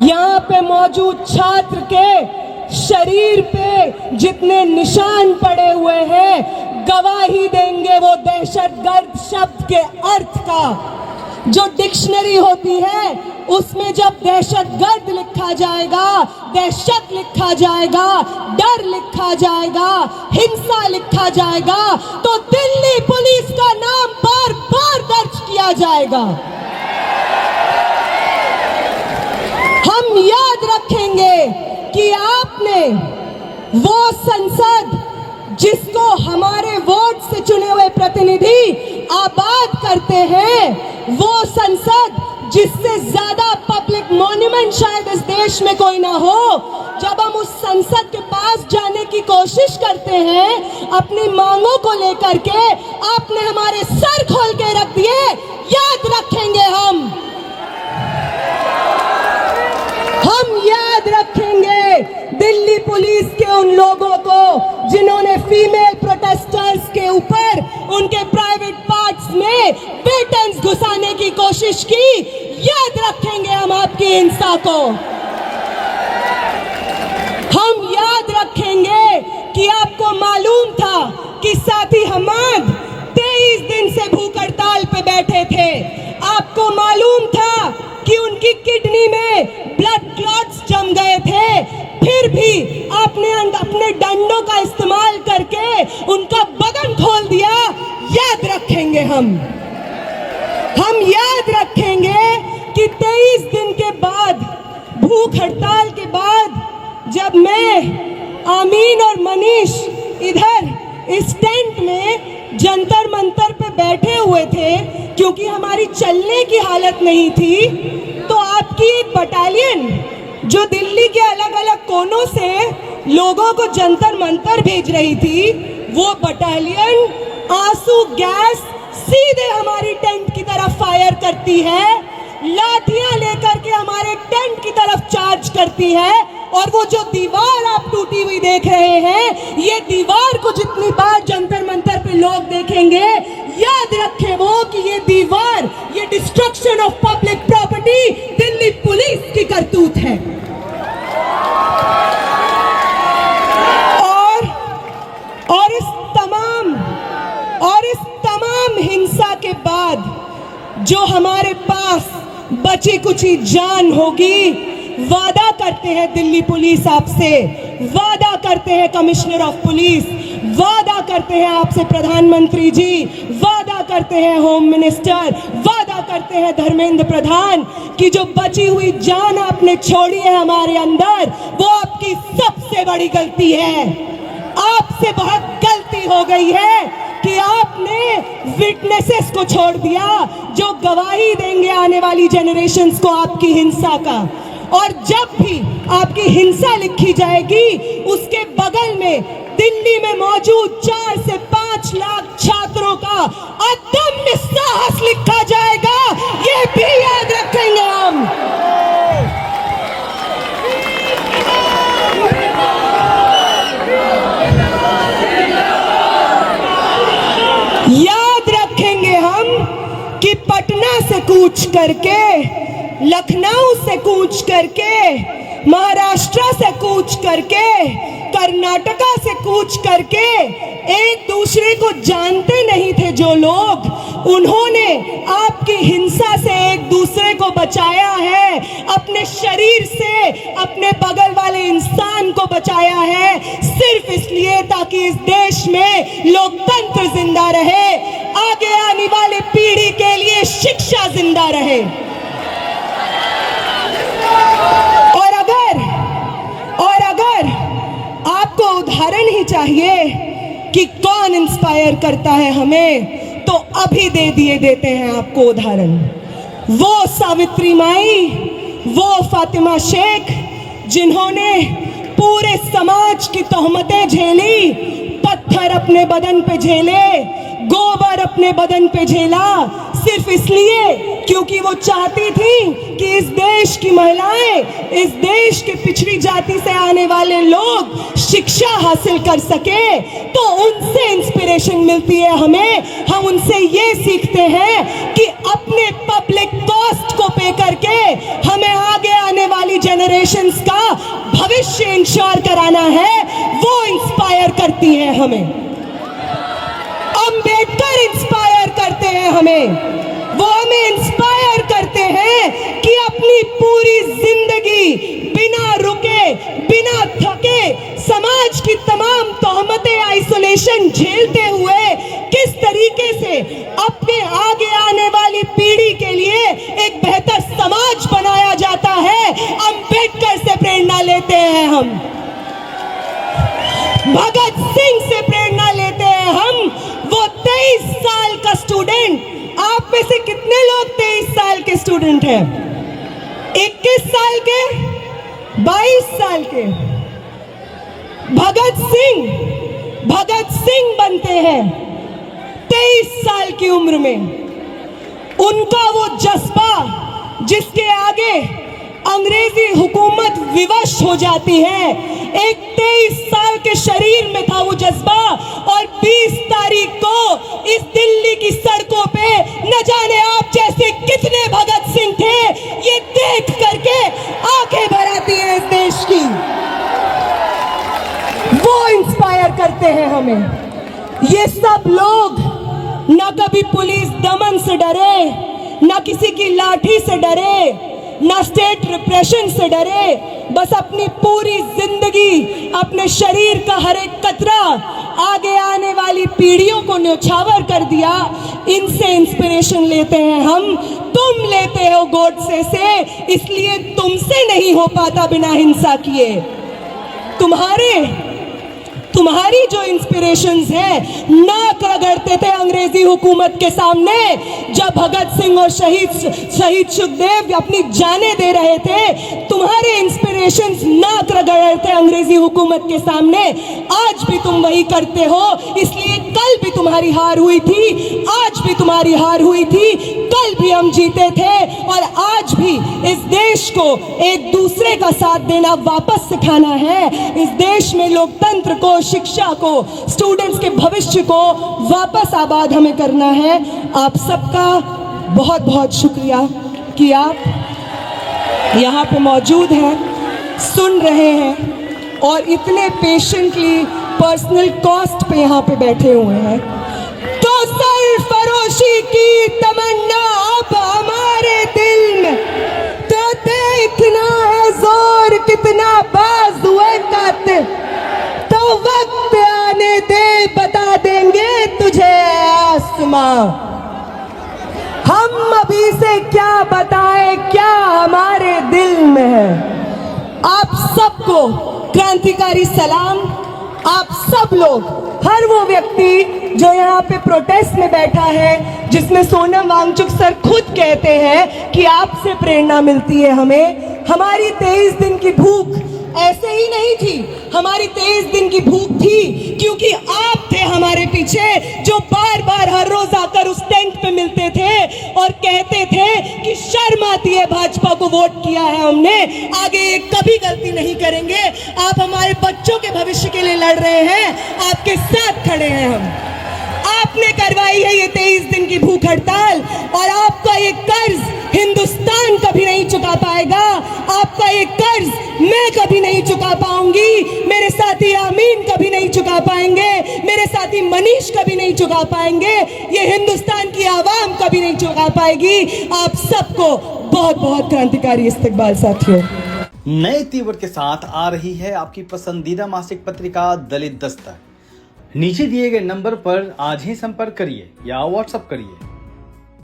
यहाँ पे मौजूद छात्र के शरीर पे जितने निशान पड़े हुए हैं गवाही देंगे वो दहशतगर्द शब्द के अर्थ का। जो डिक्शनरी होती है उसमें जब दहशतगर्द लिखा जाएगा, दहशत लिखा जाएगा, डर लिखा जाएगा, हिंसा लिखा जाएगा, तो दिल्ली पुलिस का नाम बार बार दर्ज किया जाएगा। हम याद रखेंगे कि आपने वो संसद जिसको हमारे वोट से चुने हुए प्रतिनिधि आबाद करते हैं, वो संसद जिससे ज्यादा पब्लिक मॉन्यूमेंट शायद इस देश में कोई ना हो, जब हम उस संसद के पास जाने की कोशिश करते हैं अपनी मांगों को लेकर के, आपने हमारे सर खोल के रख दिए। याद रखेंगे हम याद रखेंगे दिल्ली पुलिस के उन लोगों को जिन्होंने फीमेल प्रोटेस्टर्स के ऊपर उनके प्राइवेट पार्ट्स में बेटन्स घुसाने की कोशिश की। याद रखेंगे हम आपकी हिंसा को। हम याद रखेंगे कि आपको मालूम था कि साथी हमाद 23 दिन से भूख हड़ताल पे बैठे थे। आपको मालूम था कि उनकी किडनी में ब्लड क्लॉट्स जम गए थे, फिर भी आपने अपने डंडों का इस्तेमाल करके उनका बदन खोल दिया। याद रखेंगे हम याद रखेंगे कि 23 दिन के बाद, भूख हड़ताल के बाद, जब मैं, आमीन और मनीष इधर इस टेंट में जंतर मंतर पे बैठे हुए थे क्योंकि हमारी चलने की हालत नहीं थी, तो आपकी एक बटालियन जो दिल्ली के अलग अलग कोनों से लोगों को जंतर मंतर भेज रही थी, वो बटालियन आंसू गैस सीधे हमारी टेंट की तरफ फायर करती है, लाठियां लेकर के हमारे टेंट की तरफ चार्ज करती है। और वो जो दीवार आप टूटी हुई देख रहे हैं, ये दीवार को जितनी बार जंतर मंतर पे लोग देखेंगे, याद रखें वो कि ये दीवार, ये destruction of public property Delhi police की करतूत है। और इस तमाम हिंसा के बाद जो हमारे पास बची कुची जान होगी, वादा करते हैं दिल्ली पुलिस आपसे, वादा करते हैं कमिश्नर ऑफ पुलिस, वादा करते हैं आपसे प्रधानमंत्री जी, वादा करते हैं होम मिनिस्टर, वादा करते हैं धर्मेंद्र प्रधान कि जो बची हुई जान आपने छोड़ी है हमारे अंदर, वो आपकी सबसे बड़ी गलती है। आपसे बहुत गलती हो गई है कि आपने विटनेसेस को छोड़ दिया जो गवाही देंगे आने वाली जनरेशन्स को आपकी हिंसा का। और जब भी आपकी हिंसा लिखी जाएगी, उसके बगल में दिल्ली में मौजूद 4 से 5 लाख छात्रों का अदम्य साहस लिखा जाएगा। ये भी याद रखेंगे हम। याद रखेंगे हम कि पटना से कूच करके, लखनऊ से कूच करके, महाराष्ट्र से कूच करके, कर्नाटका से कूच करके एक दूसरे को जानते नहीं थे जो लोग, उन्होंने आपकी हिंसा से एक दूसरे को बचाया है, अपने शरीर से अपने बगल वाले इंसान को बचाया है, सिर्फ इसलिए ताकि इस देश में लोकतंत्र जिंदा रहे, आगे आने वाले पीढ़ी के लिए शिक्षा जिंदा रहे। और अगर आपको उदाहरण ही चाहिए कि कौन इंस्पायर करता है हमें, तो अभी देते हैं आपको उदाहरण। वो सावित्री माई, वो फातिमा शेख जिन्होंने पूरे समाज की तोहमतें झेली, पत्थर अपने बदन पे झेले, गोबर अपने बदन पे झेला, सिर्फ इसलिए क्योंकि वो चाहती थी कि इस देश की महिलाएं, इस देश के पिछड़ी जाति से आने वाले लोग शिक्षा हासिल कर सके। तो उनसे इंस्पिरेशन मिलती है हमें। हम उनसे ये सीखते हैं कि अपने पब्लिक कॉस्ट को पे करके हमें आगे आने वाली जनरेशन इंश्योर कराना है वो इंस्पायर करती हैं हमें। अंबेडकर इंस्पायर करते हैं हमें, वो हमें इंस्पायर करते हैं कि अपनी पूरी जिंदगी बिना रुके बिना थके समाज की तमाम तोहमतें आइसोलेशन झेलते हुए किस तरीके से अपने आगे आने वाली पीढ़ी के लिए एक बेहतर समाज बनाया जाता है, अंबेडकर से प्रेरणा लेते हैं हम, भगत सिंह से प्रेरणा लेते हैं हम। वो 23 साल का स्टूडेंट, आप में से कितने लोग 23 साल के स्टूडेंट हैं? 21 साल के, 22 साल के? भगत सिंह बनते हैं 23 साल की उम्र में। उनका वो जज्बा जिसके आगे अंग्रेजी हुकूमत विवश हो जाती है, एक 23 साल के शरीर में था वो जज्बा, और 20 तारीख को इस दिल्ली की सड़कों पे न जाने आप जैसे कितने भगत सिंह थे, ये देख करके आंखें भर आती है इस देश की। वो इंस्पायर करते हैं हमें। ये सब लोग न कभी पुलिस दमन से डरे, न किसी की लाठी से डरे, ना स्टेट रिप्रेशन से डरे, बस अपनी पूरी जिंदगी अपने शरीर का हर एक कतरा आगे आने वाली पीढ़ियों को न्योछावर कर दिया। इनसे इंस्पिरेशन लेते हैं हम। तुम लेते हो गोडसे से, इसलिए तुमसे नहीं हो पाता बिना हिंसा किए। तुम्हारी जो इंस्पिरेशंस है नाक रगड़ते थे अंग्रेजी हुकूमत के सामने, जब भगत सिंह और शहीद सुखदेव अपनी जानें दे रहे थे, तुम्हारे इंस्पिरेशंस नाक रगड़ते थे अंग्रेजी हुकूमत के सामने। आज भी तुम वही करते हो, इसलिए कल भी तुम्हारी हार हुई थी, आज भी तुम्हारी हार हुई थी, कल भी हम जीते थे, और आज भी इस देश को एक दूसरे का साथ देना वापस सिखाना है। इस देश में लोकतंत्र को, शिक्षा को, स्टूडेंट्स के भविष्य को वापस आबाद हमें करना है। आप सबका बहुत बहुत शुक्रिया कि आप यहाँ पे मौजूद हैं, सुन रहे हैं और इतने पेशेंटली पर्सनल कॉस्ट पे यहाँ पे बैठे हुए हैं। तो सरफरोशी की तमन्ना अब हमारे दिल में, तो देखना है जोर कितना बाजुए कातिल, तो वक्त आने दे बता देंगे तुझे आसमां। हम अभी से क्या बताएं क्या हमारे दिल में है। आप सबको क्रांतिकारी सलाम। आप सब लोग, हर वो व्यक्ति जो यहाँ पे प्रोटेस्ट में बैठा है, जिसमें सोनम वांगचुक सर खुद कहते हैं कि आपसे प्रेरणा मिलती है हमें। हमारी 23 दिन की भूख ऐसे ही नहीं थी, हमारी 23 दिन की भूख थी क्योंकि आप थे हमारे पीछे, जो बार बार हर रोज आकर उस टेंट पे मिलते थे और कहते थे कि शर्म आती है भाजपा को वोट किया है हमने, आगे ये कभी गलती नहीं करेंगे। आप हमारे बच्चों के भविष्य के लिए लड़ रहे हैं, आपके साथ खड़े हैं हम। आपने करवाई है ये 23 दिन की भूख हड़ताल, और आपका ये कर्ज हिंदुस्तान कभी नहीं चुका पाएगा। आपका ये कर्ज मैं कभी नहीं चुका पाऊंगी, मेरे साथी आमीन कभी नहीं चुका पाएंगे, मेरे साथी मनीष कभी नहीं चुका पाएंगे, ये हिंदुस्तान की आवाम कभी नहीं चुका पाएगी। आप सबको बहुत बहुत क्रांतिकारी इस्तकबाल साथियों। नए तीवर के साथ आ रही है आपकी पसंदीदा मासिक पत्रिका दलित दस्तक। नीचे दिए गए नंबर पर आज ही संपर्क करिए या व्हाट्सएप करिए।